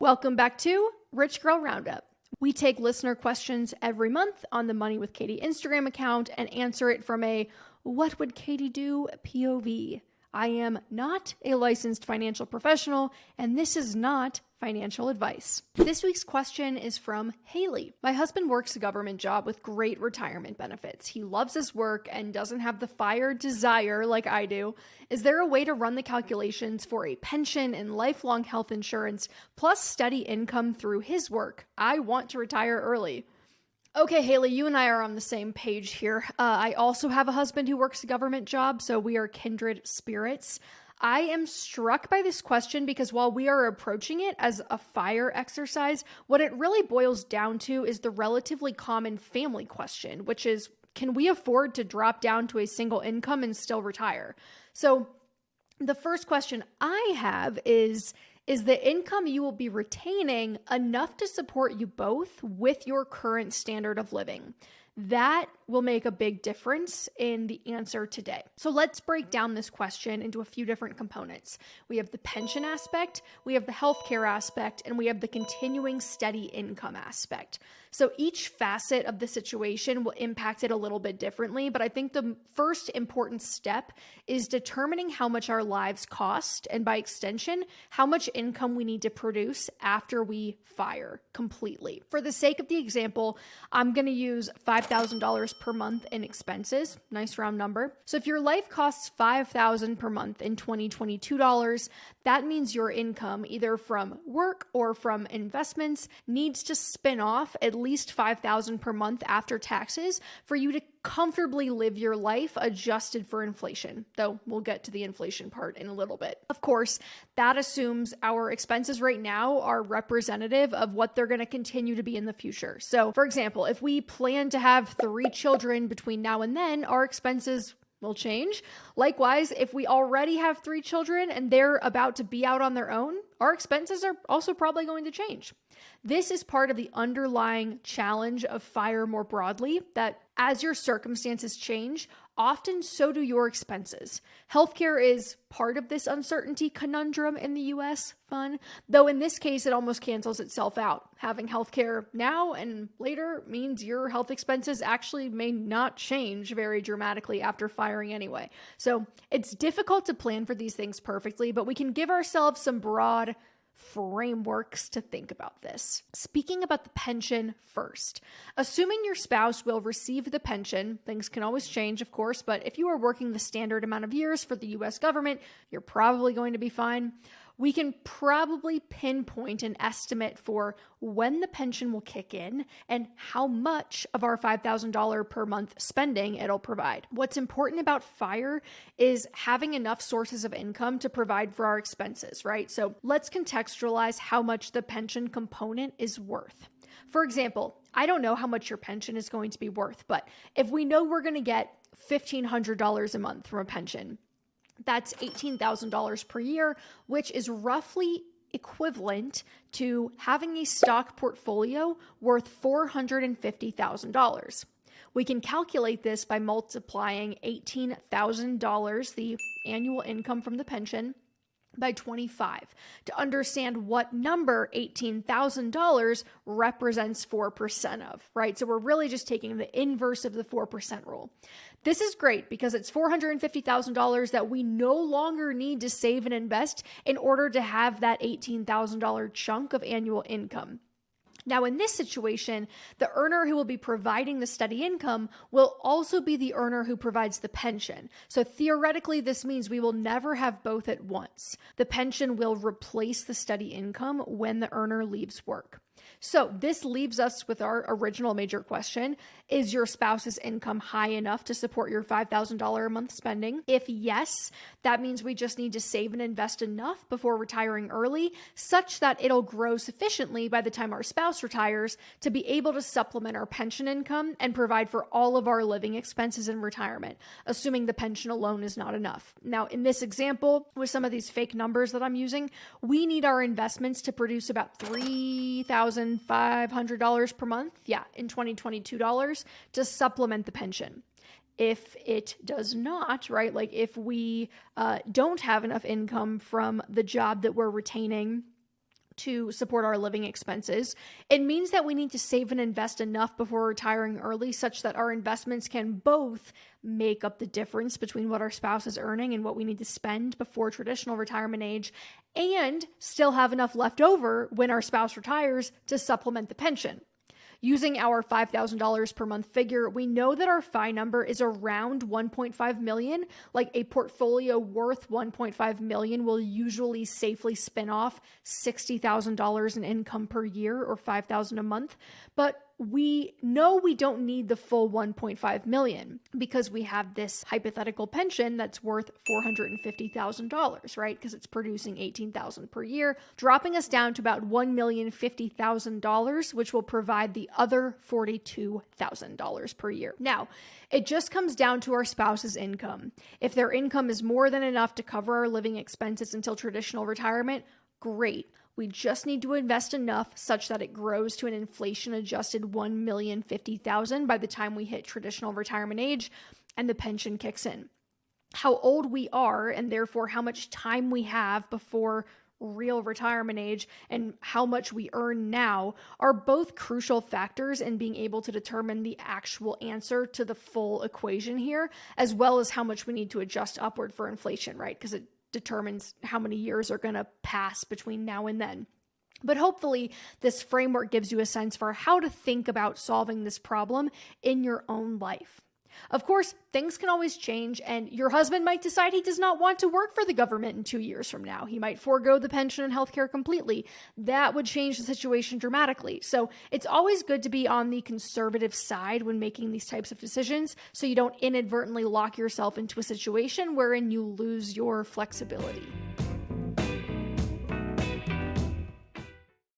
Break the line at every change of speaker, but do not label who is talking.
Welcome back to Rich Girl Roundup. We take listener questions every month on the Money with Katie Instagram account and answer it from a "what would Katie do" POV. I am not a licensed financial professional, and this is not financial advice. This week's question is from Haley. My husband works a government job with great retirement benefits. He loves his work and doesn't have the fire desire like I do. Is there a way to run the calculations for a pension and lifelong health insurance plus steady income through his work? I want to retire early. Okay, Haley, you and I are on the same page here. I also have a husband who works a government job, so we are kindred spirits. I am struck by this question because while we are approaching it as a fire exercise, what it really boils down to is the relatively common family question, which is, can we afford to drop down to a single income and still retire? So the first question I have is the income you will be retaining enough to support you both with your current standard of living? That will make a big difference in the answer today. So let's break down this question into a few different components. We have the pension aspect, we have the healthcare aspect, and we have the continuing steady income aspect. So each facet of the situation will impact it a little bit differently, but I think the first important step is determining how much our lives cost, and by extension, how much income we need to produce after we fire completely. For the sake of the example, I'm going to use $5,000 per month in expenses. Nice round number. So if your life costs $5,000 per month in 2022 dollars, that means your income, either from work or from investments, needs to spin off at least $5,000 per month after taxes for you to comfortably live your life adjusted for inflation, though we'll get to the inflation part in a little bit. Of course, that assumes our expenses right now are representative of what they're going to continue to be in the future. So, for example, if we plan to have 3 children between now and then, our expenses will change. Likewise, if we already have 3 children and they're about to be out on their own, our expenses are also probably going to change. This is part of the underlying challenge of FIRE more broadly, that as your circumstances change, often so do your expenses. Healthcare is part of this uncertainty conundrum in the US, fun, though in this case it almost cancels itself out. Having healthcare now and later means your health expenses actually may not change very dramatically after firing anyway. So it's difficult to plan for these things perfectly, but we can give ourselves some broad frameworks to think about this. Speaking about the pension first, assuming your spouse will receive the pension, things can always change, of course, but if you are working the standard amount of years for the US government, you're probably going to be fine. We can probably pinpoint an estimate for when the pension will kick in and how much of our $5,000 per month spending it'll provide. What's important about FIRE is having enough sources of income to provide for our expenses, right? So let's contextualize how much the pension component is worth. For example, I don't know how much your pension is going to be worth, but if we know we're going to get $1,500 a month from a pension, that's $18,000 per year, which is roughly equivalent to having a stock portfolio worth $450,000. We can calculate this by multiplying $18,000, the annual income from the pension, by 25 to understand what number $18,000 represents 4% of, right? So we're really just taking the inverse of the 4% rule. This is great because it's $450,000 that we no longer need to save and invest in order to have that $18,000 chunk of annual income. Now, in this situation, the earner who will be providing the steady income will also be the earner who provides the pension. So theoretically, this means we will never have both at once. The pension will replace the steady income when the earner leaves work. So this leaves us with our original major question. Is your spouse's income high enough to support your $5,000 a month spending? If yes, that means we just need to save and invest enough before retiring early, such that it'll grow sufficiently by the time our spouse retires to be able to supplement our pension income and provide for all of our living expenses in retirement, assuming the pension alone is not enough. Now, in this example, with some of these fake numbers that I'm using, we need our investments to produce about $3,500 per month, in 2022 dollars, to supplement the pension. If it does not, right, like if we don't have enough income from the job that we're retaining to support our living expenses. It means that we need to save and invest enough before retiring early such that our investments can both make up the difference between what our spouse is earning and what we need to spend before traditional retirement age, and still have enough left over when our spouse retires to supplement the pension. Using our $5,000 per month figure, we know that our FI number is around 1.5 million. Like a portfolio worth 1.5 million will usually safely spin off $60,000 in income per year or $5,000 a month. But we know we don't need the full 1.5 million because we have this hypothetical pension that's worth $450,000, right? Because it's producing $18,000 per year, dropping us down to about $1,050,000, which will provide the other $42,000 per year. Now, it just comes down to our spouse's income. If their income is more than enough to cover our living expenses until traditional retirement, great. We just need to invest enough such that it grows to an inflation-adjusted $1,050,000 by the time we hit traditional retirement age and the pension kicks in. How old we are, and therefore how much time we have before real retirement age and how much we earn now, are both crucial factors in being able to determine the actual answer to the full equation here, as well as how much we need to adjust upward for inflation, right? Because it determines how many years are going to pass between now and then. But hopefully this framework gives you a sense for how to think about solving this problem in your own life. Of course, things can always change, and your husband might decide he does not want to work for the government in 2 years from now. He might forego the pension and healthcare completely. That would change the situation dramatically. So it's always good to be on the conservative side when making these types of decisions so you don't inadvertently lock yourself into a situation wherein you lose your flexibility.